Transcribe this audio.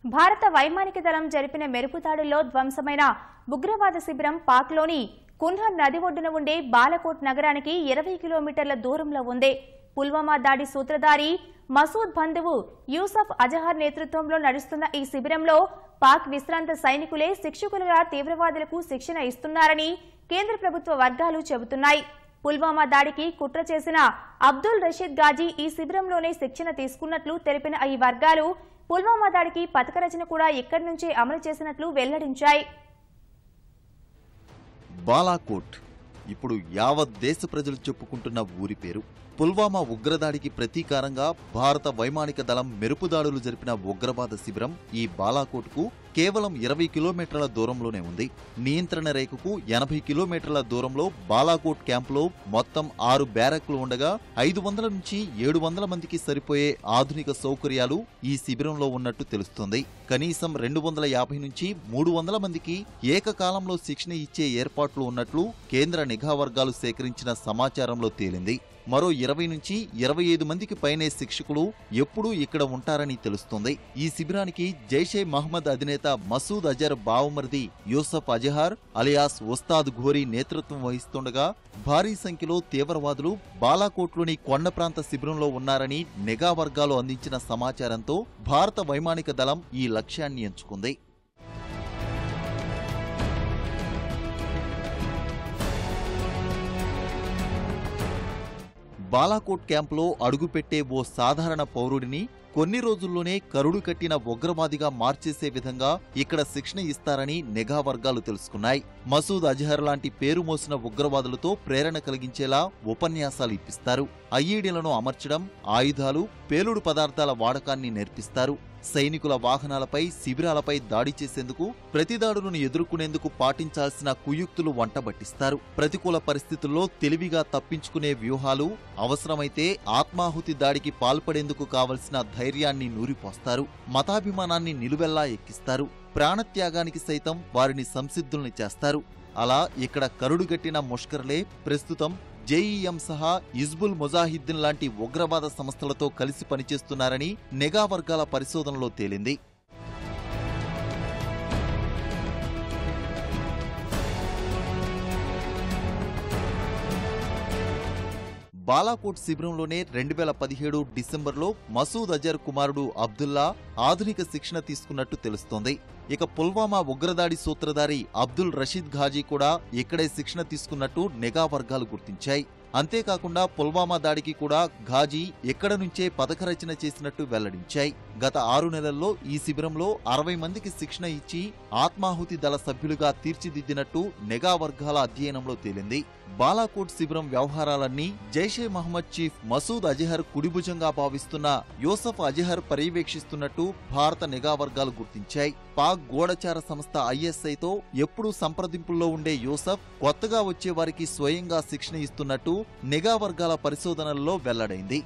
భారత వైమానిక దళం జరిపిన మెరుపుదాడుల్లో ధ్వంసమైన ఉగ్రవాద శిబిరం పాక్లోని కున్హర్ నది ఒడ్డున ఉండే బాలకోట్ నగరానికి 20 కిలోమీటర్ల దూరంలో ఉంది. పుల్వామా దాడి సూత్రధారి మసూద్ బంధువు యూసఫ్ అజహర్ నేతృత్వంలో నడుస్తున్న ఈ శిబిరంలో పాక్ విశ్రాంత సైనికులే శిక్షకులుగా తీవ్రవాదులకు శిక్షణ ఇస్తున్నారని కేంద్ర ప్రభుత్వ వర్గాలు చెబుతున్నాయి. పుల్వామా దాడికి కుట్ర చేసిన అబ్దుల్ రషీద్ గాజీ ఈ శిబిరంలోనే శిక్షణ తీసుకున్నట్లు తెలిపిన ఈ వర్గాలు పుల్వామా దాడికి పథక రచన కూడా ఇక్కడి నుంచే అమలు చేసినట్లు వెల్లడించాయి. బాలాకోట్ ఇప్పుడు యావత్ దేశ ప్రజలు చెప్పుకుంటున్న ఊరి పేరు. పుల్వామా ఉగ్రదాడికి ప్రతీకారంగా భారత వైమానిక దళం మెరుపుదాడులు జరిపిన ఉగ్రవాద శిబిరం ఈ బాలాకోట్కు కేవలం 20 కిలోమీటర్ల దూరంలోనే ఉంది. నియంత్రణ రేఖకు 80 కిలోమీటర్ల దూరంలో బాలాకోట్ క్యాంపులో మొత్తం 6 బ్యారక్లు ఉండగా 500 నుంచి 700 మందికి సరిపోయే ఆధునిక సౌకర్యాలు ఈ శిబిరంలో ఉన్నట్టు తెలుస్తోంది. కనీసం 250 నుంచి 300 మందికి ఏకకాలంలో శిక్షణ ఇచ్చే ఏర్పాట్లు ఉన్నట్లు కేంద్ర నిఘా వర్గాలు సేకరించిన సమాచారంలో తేలింది. మరో 20 నుంచి 25 మందికి పైనే శిక్షకులు ఎప్పుడూ ఇక్కడ ఉంటారని తెలుస్తోంది. ఈ శిబిరానికి జైషే మహ్మద్ అధినేత మసూద్ అజర్ బావమర్ది యూసఫ్ అజహర్ అలియాస్ ఉస్తాద్ ఘోరీ నేతృత్వం వహిస్తుండగా భారీ సంఖ్యలో తీవ్రవాదులు బాలాకోట్లోని కొండ ప్రాంత శిబిరంలో ఉన్నారని నిఘా వర్గాలు అందించిన సమాచారంతో భారత వైమానిక దళం ఈ లక్ష్యాన్ని ఎంచుకుంది. బాలాకోట్ క్యాంపులో అడుగుపెట్టే ఓ సాధారణ పౌరుడిని కొన్ని రోజుల్లోనే కరుడు కట్టిన ఉగ్రవాదిగా మార్చేసే విధంగా ఇక్కడ శిక్షణ ఇస్తారని నిఘా వర్గాలు తెలుసుకున్నాయి. మసూద్ అజహర్ లాంటి పేరు మోసిన ఉగ్రవాదులతో ప్రేరణ కలిగించేలా ఉపన్యాసాలు ఇప్పిస్తారు. ఐఈడీలను అమర్చడం, ఆయుధాలు, పేలుడు పదార్థాల వాడకాన్ని నేర్పిస్తారు. సైనికుల వాహనాలపై, శిబిరాలపై దాడి చేసేందుకు, ప్రతిదాడులను ఎదుర్కొనేందుకు పాటించాల్సిన కుయుక్తులు వంటబట్టిస్తారు. ప్రతికూల పరిస్థితుల్లో తెలివిగా తప్పించుకునే వ్యూహాలు, అవసరమైతే ఆత్మాహుతి దాడికి పాల్పడేందుకు కావలసిన ధైర్యాన్ని నూరిపోస్తారు. మతాభిమానాన్ని నిలువెల్లా ఎక్కిస్తారు. ప్రాణత్యాగానికి సైతం వారిని సంసిద్ధుల్ని చేస్తారు. అలా ఇక్కడ కరుడుగట్టిన ముష్కర్లే ప్రస్తుతం జేఈఎం సహా హిజ్బుల్ ముజాహిద్దీన్ లాంటి ఉగ్రవాద సంస్థలతో కలిసి పనిచేస్తున్నారని నిఘా వర్గాల పరిశోధనలో తేలింది. బాలాకోట్ శిబిరంలోనే 2017 డిసెంబర్లో మసూద్ అజర్ కుమారుడు అబ్దుల్లా ఆధునిక శిక్షణ తీసుకున్నట్టు తెలుస్తోంది. ఇక పుల్వామా ఉగ్రదాడి సూత్రధారి అబ్దుల్ రషీద్ ఘాజీ కూడా ఇక్కడే శిక్షణ తీసుకున్నట్టు నిఘా వర్గాలు గుర్తించాయి. అంతేకాకుండా పుల్వామా దాడికి కూడా ఘాజీ ఇక్కడ నుంచే పథక రచన చేసినట్టు వెల్లడించాయి. గత 6 నెలల్లో ఈ శిబిరంలో 60 మందికి శిక్షణ ఇచ్చి ఆత్మాహుతి దళ సభ్యులుగా తీర్చిదిద్దినట్టు నిఘా వర్గాల అధ్యయనంలో తేలింది. బాలాకోట్ శిబిరం వ్యవహారాలన్నీ జైషే మహ్మద్ చీఫ్ మసూద్ అజహర్ కుడిభుజంగా భావిస్తున్న యూసఫ్ అజహర్ పర్యవేక్షిస్తున్నట్టు భారత నిఘా వర్గాలు గుర్తించాయి. పాక్ గూఢచార సంస్థ ఐఎస్ఐతో ఎప్పుడూ సంప్రదింపుల్లో ఉండే యూసఫ్ కొత్తగా వచ్చే వారికి స్వయంగా శిక్షణ ఇస్తున్నట్టు నిఘా వర్గాల పరిశోధనల్లో వెల్లడైంది.